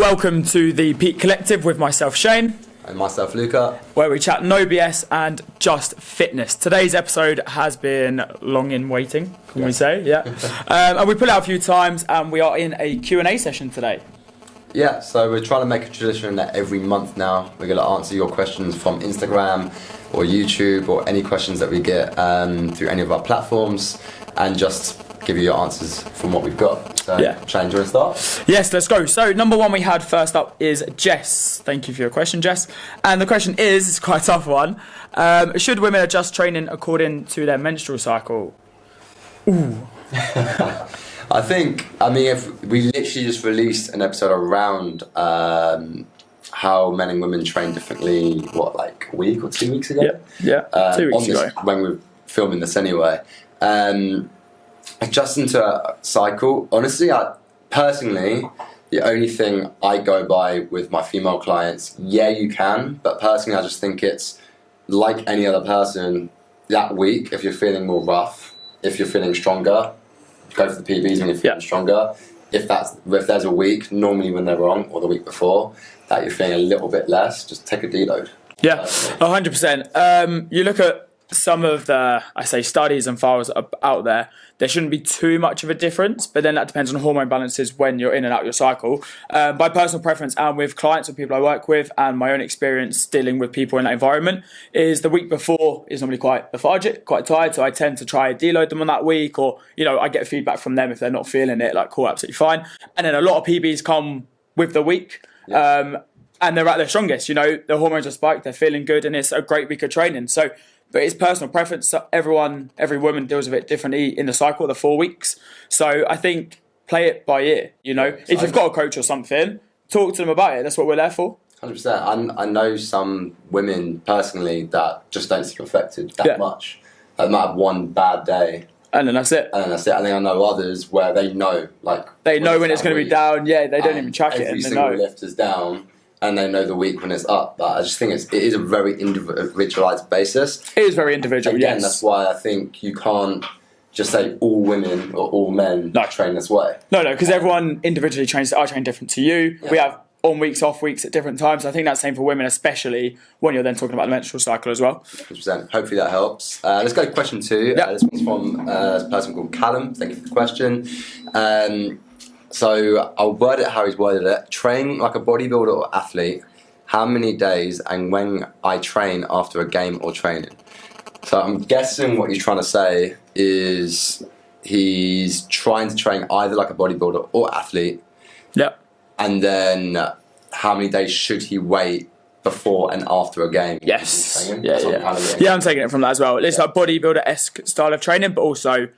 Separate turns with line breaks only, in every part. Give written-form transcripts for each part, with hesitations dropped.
Welcome to the Peak Collective with myself, Shane.
And myself, Luca.
Where we chat no BS and just fitness. Today's episode has been long in waiting, can we say? Yeah. And we put it out a few times and we are in a Q&A session today.
Yeah, so we're trying to make a tradition that every month now we're going to answer your questions from Instagram or YouTube or any questions that we get through any of our platforms and just give you your answers from what we've got. So, Shane, do you want to start?
Yes, let's go. So, number one we had first up is Jess. Thank you for your question, Jess. And the question is, it's quite a tough one, should women adjust training according to their menstrual cycle? Ooh.
If we literally just released an episode around how men and women train differently, a week or 2 weeks ago?
Yeah. 2 weeks ago.
When we're filming this anyway. Adjusting to a cycle, honestly, personally, the only thing I go by with my female clients, you can, but personally I just think it's like any other person, that week, if you're feeling more rough, if you're feeling stronger, go for the PBs when you're feeling stronger. If there's a week, normally when they're wrong, or the week before, that you're feeling a little bit less, just take a deload.
Yeah, 100%. You look at some of the, studies and files out there, there shouldn't be too much of a difference, but then that depends on hormone balances when you're in and out your cycle. By personal preference and with clients and people I work with and my own experience dealing with people in that environment is the week before is normally quite lethargic, quite tired, so I tend to try deload them on that week, or, I get feedback from them if they're not feeling it, cool, absolutely fine. And then a lot of PBs come with the week, and they're at their strongest, the hormones are spiked, they're feeling good, and it's a great week of training. But it's personal preference. So every woman deals with it differently in the cycle, the 4 weeks. So I think play it by ear. If you've got a coach or something, talk to them about it. That's what we're there for.
100%. I know some women personally that just don't seem affected that much. They might have one bad day.
And then that's it.
I think I know others where they know,
they know when it's going to be down. Yeah, they don't even track it.
Every single lift is down. And they know the week when it's up. But I just think it is a very individualised basis.
It is very individual,
Again, that's why I think you can't just say all women or all men train this way.
No, because everyone individually trains. I train different to you. Yeah. We have on weeks, off weeks at different times. I think that's the same for women, especially when you're then talking about the menstrual cycle as well.
100%. Hopefully that helps. Let's go to question 2. This one's from a person called Callum. Thank you for the question. So I'll word it how he's worded it. Train like a bodybuilder or athlete, how many days and when I train after a game or training. So I'm guessing what he's trying to say is he's trying to train either like a bodybuilder or athlete.
Yeah.
And then how many days should he wait before and after a game?
Yes. I'm taking it from that as well. It's like bodybuilder-esque style of training, but also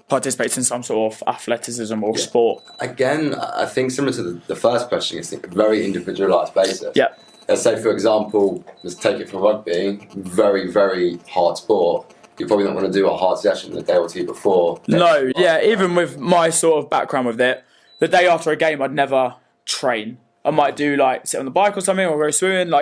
participates in some sort of athleticism or sport.
Again, I think similar to the first question, it's a very individualised basis.
Yeah.
Let's say, for example, let's take it for rugby, very, very hard sport. You probably don't want to do a hard session the day or two before.
No, even with my sort of background with it, the day after a game I'd never train. I might do sit on the bike or something or go swimming,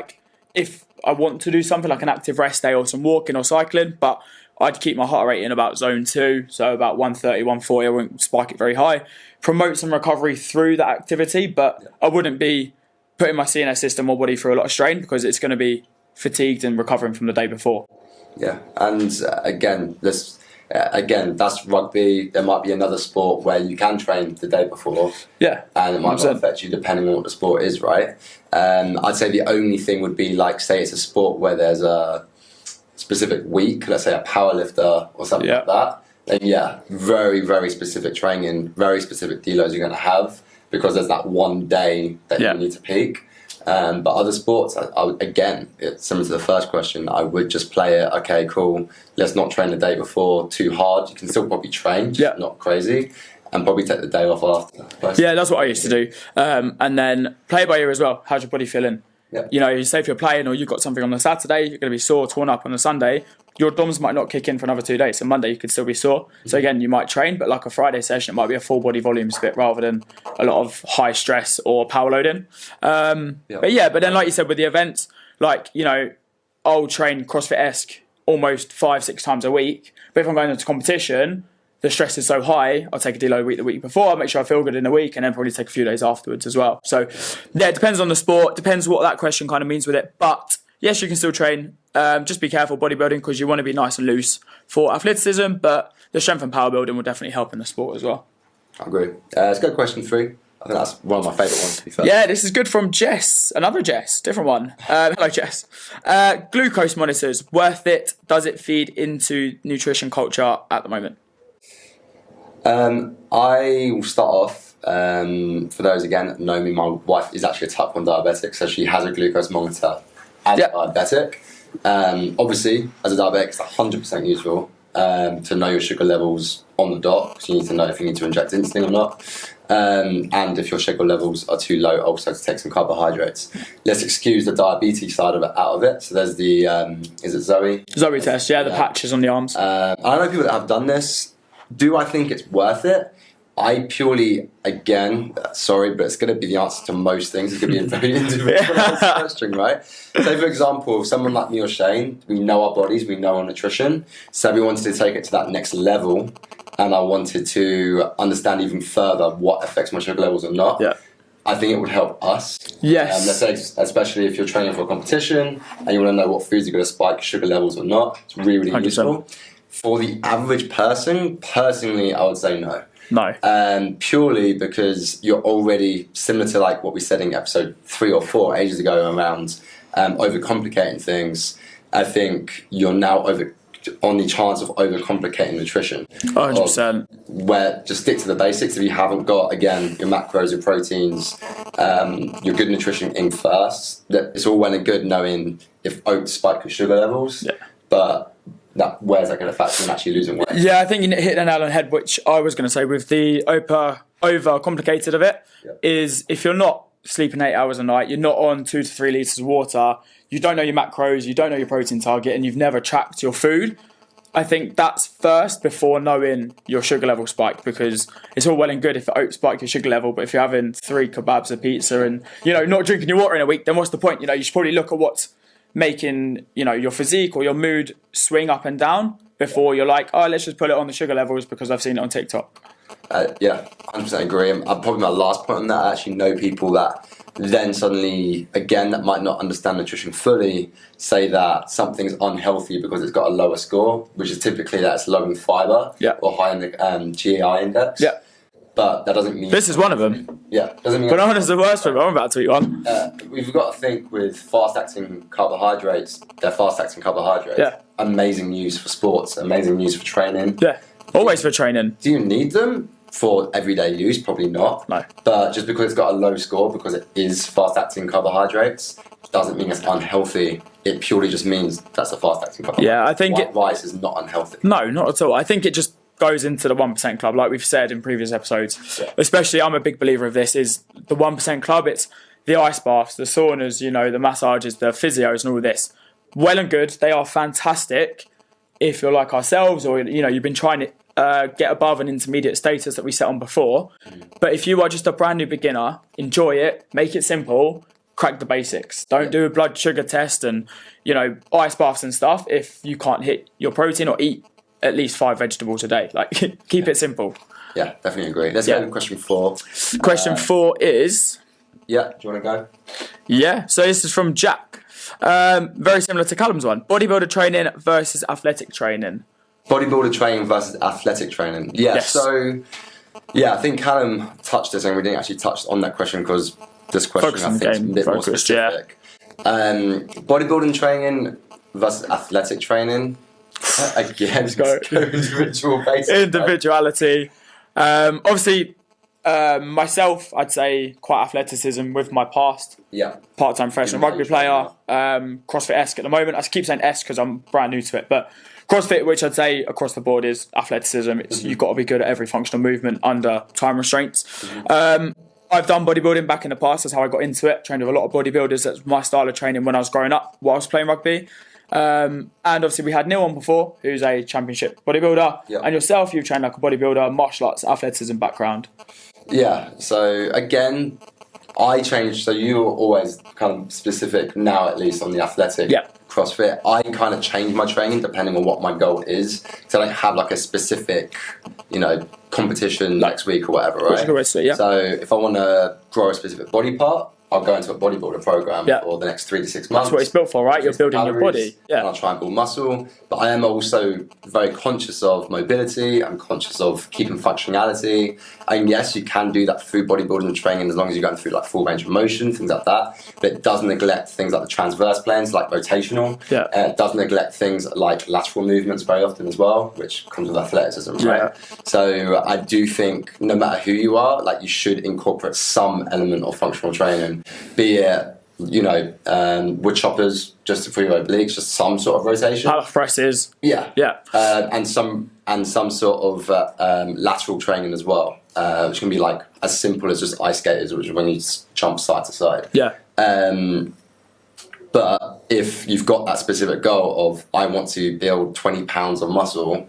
if I want to do something like an active rest day or some walking or cycling, but I'd keep my heart rate in about zone 2, so about 130, 140. I wouldn't spike it very high. Promote some recovery through that activity, but I wouldn't be putting my CNS system or body through a lot of strain because it's going to be fatigued and recovering from the day before.
Yeah, and again, that's rugby. There might be another sport where you can train the day before.
Yeah,
and it might not affect you depending on what the sport is, right? I'd say the only thing would be say it's a sport where there's a specific week, let's say a power lifter or something like that, then very, very specific training, very specific deloads you're going to have because there's that one day that you need to peak. But other sports, again, it's similar to the first question, I would just play it, okay, cool, let's not train the day before too hard. You can still probably train, just not crazy, and probably take the day off after.
Yeah, that's what I used to do. And then play by ear as well. How's your body feeling?
Yeah.
Say if you're playing or you've got something on the Saturday, you're going to be sore, torn up on the Sunday, your DOMs might not kick in for another 2 days. So Monday you could still be sore. So again, you might train, but like a Friday session, it might be a full body volume split rather than a lot of high stress or power loading. But then like you said with the events, I'll train CrossFit-esque almost 5-6 times a week. But if I'm going into competition, the stress is so high, I'll take a deload week the week before, I'll make sure I feel good in a week, and then probably take a few days afterwards as well. So yeah, it depends on the sport, depends what that question kind of means with it. But yes, you can still train. Just be careful bodybuilding because you want to be nice and loose for athleticism, but the strength and power building will definitely help in the sport as well.
I agree. Let's go to question 3. I think that's one of my favourite ones, to be fair.
Yeah, this is good from Jess. Another Jess, different one. Hello, Jess. Glucose monitors, worth it? Does it feed into nutrition culture at the moment?
I will start off. For those, again, that know me, my wife is actually a type 1 diabetic, so she has a glucose monitor as a diabetic. Obviously, as a diabetic, it's 100% useful to know your sugar levels on the dot, because you need to know if you need to inject insulin or not. And if your sugar levels are too low, also to take some carbohydrates. Let's excuse the diabetes side of it out of it. So there's the, is it Zoe?
Zoe test, the patches on the arms.
I know people that have done this. Do I think it's worth it? I purely, again, sorry, but it's going to be the answer to most things. It's going to be a very individualised question, right? Say, for example, someone like me or Shane, we know our bodies, we know our nutrition. So we wanted to take it to that next level, and I wanted to understand even further what affects my sugar levels or not.
Yeah.
I think it would help us.
Yes.
Let's say, especially if you're training for a competition and you want to know what foods are going to spike sugar levels or not. It's really, really
100%.
useful. For the average person, personally, I would say no.
No.
Purely because you're already similar to like what we said in episode 3 or 4 ages ago around overcomplicating things. I think you're now on the chance of overcomplicating nutrition.
100%.
Where just stick to the basics. If you haven't got, again, your macros, your proteins, your good nutrition in first, that it's all well and good knowing if oats spike your sugar levels, but where's that going to factor in actually losing weight?
Yeah, I think you hit the nail on the head, which I was going to say with the over complicated of it, is if you're not sleeping 8 hours a night, you're not on 2 to 3 litres of water, you don't know your macros, you don't know your protein target, and you've never tracked your food, I think that's first before knowing your sugar level spike, because it's all well and good if it oats spike your sugar level, but if you're having 3 kebabs, a pizza, and not drinking your water in a week, then what's the point? You should probably look at what's making your physique or your mood swing up and down before you're like, oh, let's just put it on the sugar levels because I've seen it on TikTok.
Yeah, 100% agree. Probably my last point on that, I actually know people that then suddenly, again, that might not understand nutrition fully, say that something's unhealthy because it's got a lower score, which is typically that it's low in fibre or high in the GI index.
Yeah.
But that doesn't mean...
This is one of them.
Yeah. Doesn't mean...
Bananas are the worst one. I'm about to eat one.
We've got to think with fast-acting carbohydrates, they're fast-acting carbohydrates.
Yeah.
Amazing news for sports, amazing news for training.
Yeah. Always for training.
Do you need them for everyday use? Probably not.
No.
But just because it's got a low score, because it is fast-acting carbohydrates, doesn't mean it's unhealthy. It purely just means that's a fast-acting carbohydrate.
Yeah, I think
rice is not unhealthy.
No, not at all. I think it just goes into the 1% club, like we've said in previous episodes.
Yeah.
Especially, I'm a big believer of this, is the 1% club. It's the ice baths, the saunas, the massages, the physios and all this. Well and good. They are fantastic if you're like ourselves or, you've been trying to get above an intermediate status that we set on before. But if you are just a brand new beginner, enjoy it, make it simple, crack the basics. Don't do a blood sugar test and, ice baths and stuff if you can't hit your protein or eat at least 5 vegetables a day. Like, keep it simple.
Yeah, definitely agree. Let's go to question 4.
Question 4 is...
Yeah, do you want to go?
Yeah, so this is from Jack. Very similar to Callum's one. Bodybuilder training versus athletic training.
Bodybuilder training versus athletic training. Yeah,
Yes.
So... Yeah, I think Callum touched this and we didn't actually touch on that question because this question
Focus
I
on
think is a
game
bit more
focused,
specific. Bodybuilding training versus athletic training. Again,
Let's go.
individual basis.
Individuality. Obviously, myself, I'd say quite athleticism with my past.
Yeah.
Part-time professional rugby player, CrossFit-esque at the moment. I keep saying esque because I'm brand new to it, but CrossFit, which I'd say across the board is athleticism. You've got to be good at every functional movement under time restraints. I've done bodybuilding back in the past. That's how I got into it. Trained with a lot of bodybuilders. That's my style of training when I was growing up while I was playing rugby. And obviously we had Neil on before, who's a championship bodybuilder.
Yep.
And yourself, you've trained like a bodybuilder, martial arts, athleticism background.
Yeah, so again, I changed. So you were always kind of specific now, at least on the athletic CrossFit. I kind of change my training depending on what my goal is. So I don't have like a specific, competition next week or whatever, right? So if I want to grow a specific body part, I'll go into a bodybuilder program for the next 3 to 6 months.
That's what it's built for, right? You're building your body. Yeah.
And I'll try and build muscle. But I am also very conscious of mobility. I'm conscious of keeping functionality. And yes, you can do that through bodybuilding and training as long as you're going through like full range of motion, things like that. But it does neglect things like the transverse planes, like rotational.
Yeah.
It does neglect things like lateral movements very often as well, which comes with athleticism, right? So I do think no matter who you are, like you should incorporate some element of functional training. Be it, wood choppers just for your obliques, just some sort of rotation.
Power presses.
Yeah.
Yeah.
And some sort of lateral training as well, which can be like as simple as just ice skaters, which is when you jump side to side.
Yeah.
But if you've got that specific goal of I want to build 20 pounds of muscle,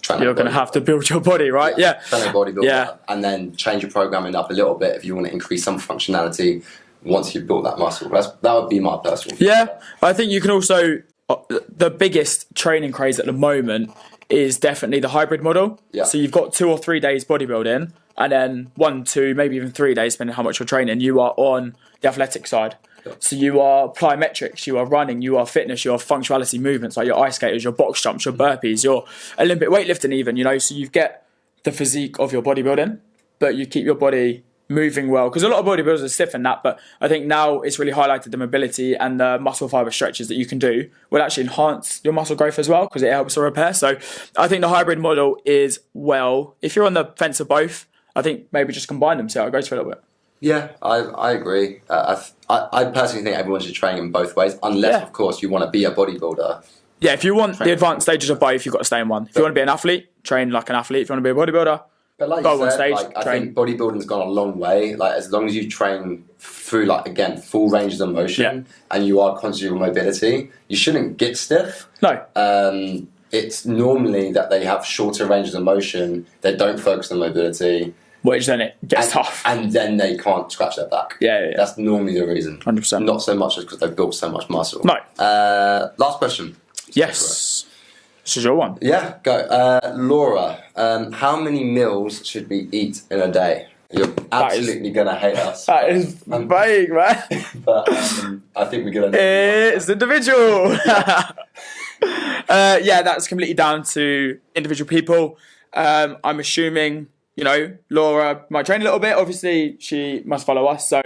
you're going to have to build your body, right? Yeah.
Train a bodybuilder, and then change your programming up a little bit if you want to increase some functionality once you've built that muscle. That would be my personal feeling.
Yeah, I think you can also, the biggest training craze at the moment is definitely the hybrid model.
Yeah.
So you've got 2 or 3 days bodybuilding, and then 1, 2, maybe even 3 days, depending on how much you're training, you are on the athletic side. Yeah. So you are plyometrics, you are running, you are fitness, you are functionality movements, like your ice skaters, your box jumps, your burpees, your Olympic weightlifting even, so you get the physique of your bodybuilding, but you keep your body moving well, because a lot of bodybuilders are stiff in that, but I think now it's really highlighted the mobility and the muscle fiber stretches that you can do will actually enhance your muscle growth as well, because it helps to repair. So I think the hybrid model is, well, if you're on the fence of both, I think maybe just combine them, see how it goes for a little bit.
Yeah, I agree. I personally think everyone should train in both ways, unless, of course, you want to be a bodybuilder.
Yeah, if you want the advanced stages of both, you've got to stay in one. If you want to be an athlete, train like an athlete. If you want to be a bodybuilder,
but like
go
you
on
said,
stage,
I think bodybuilding's gone a long way. Like, as long as you train through, again, full ranges of motion, and you are conscious of your mobility, you shouldn't get stiff.
No.
It's normally that they have shorter ranges of motion, they don't focus on mobility,
which then it gets tough.
And then they can't scratch their back.
Yeah.
That's normally the reason.
100%.
Not so much as because they've built so much muscle.
No.
Last question.
Yes. This is your one.
Yeah, go. Laura, how many meals should we eat in a day? You're absolutely going to hate us.
That is vague, man.
But I think we're going to...
It's individual. That's completely down to individual people. I'm assuming... Laura might train a little bit. Obviously, she must follow us. So,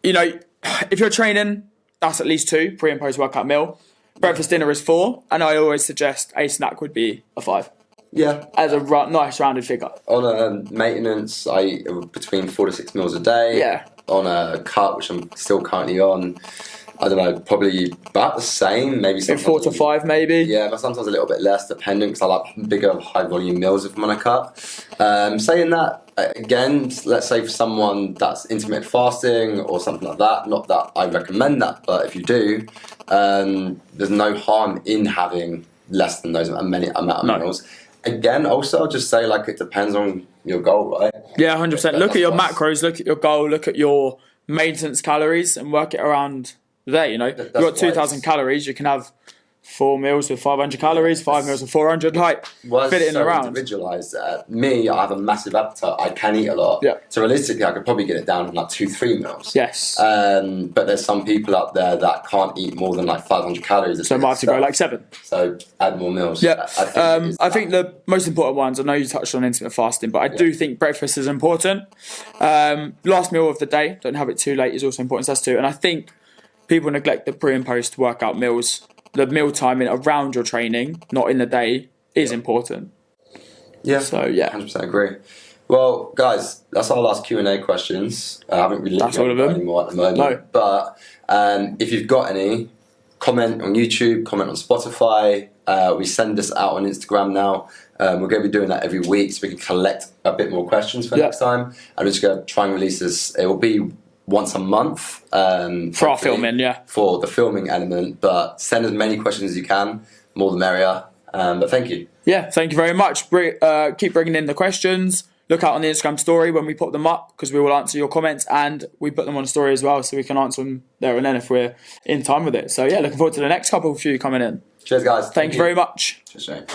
if you're training, that's at least 2 pre and post workout meal. Breakfast, dinner is 4, and I always suggest a snack would be a 5.
Yeah,
as a nice rounded figure.
On a maintenance, I eat between 4 to 6 meals a day.
Yeah. On
a cut, which I'm still currently on, I don't know, probably about the same, maybe
4 to 5 maybe.
Yeah, but sometimes a little bit less, depending, because I like bigger, high volume meals if I'm on a cut. Saying that, again, let's say for someone that's intermittent fasting or something like that, not that I recommend that, but if you do, there's no harm in having less than those amount of meals. Again, also, I'll just say, it depends on your goal, right?
Yeah, 100%. Look at your macros, look at your goal, look at your maintenance calories and work it around there, You've got 2,000 calories, you can have 4 meals with 500 calories, 5 meals with 400, fit it in around.
Individualised. Me, I have a massive appetite, I can eat a lot.
Yeah.
So realistically, I could probably get it down in 2-3 meals.
Yes.
But there's some people out there that can't eat more than 500 calories.
So I might have to go 7.
So add more meals.
Yeah. I think the most important ones, I know you touched on intermittent fasting, but I do think breakfast is important. Last meal of the day, don't have it too late, is also important. So that's 2. And I think people neglect the pre and post workout meals. The meal timing around your training, not in the day, is important.
Yeah.
So, yeah.
100% agree. Well, guys, that's our last Q&A questions. I haven't really
got
any more at the moment.
No.
But if you've got any, comment on YouTube, comment on Spotify. We send this out on Instagram now. We're going to be doing that every week so we can collect a bit more questions for next time. I'm just going to try and release this. It will be once a month.
For our filming,
for the filming element, but send as many questions as you can, more the merrier. But thank you.
Yeah, thank you very much. Keep bringing in the questions. look out on the Instagram story when we put them up, because we will answer your comments, and we put them on a story as well, so we can answer them there and then if we're in time with it. So yeah, looking forward to the next couple of you coming in.
Cheers, guys.
Thank you very much.
Cheers, Shane.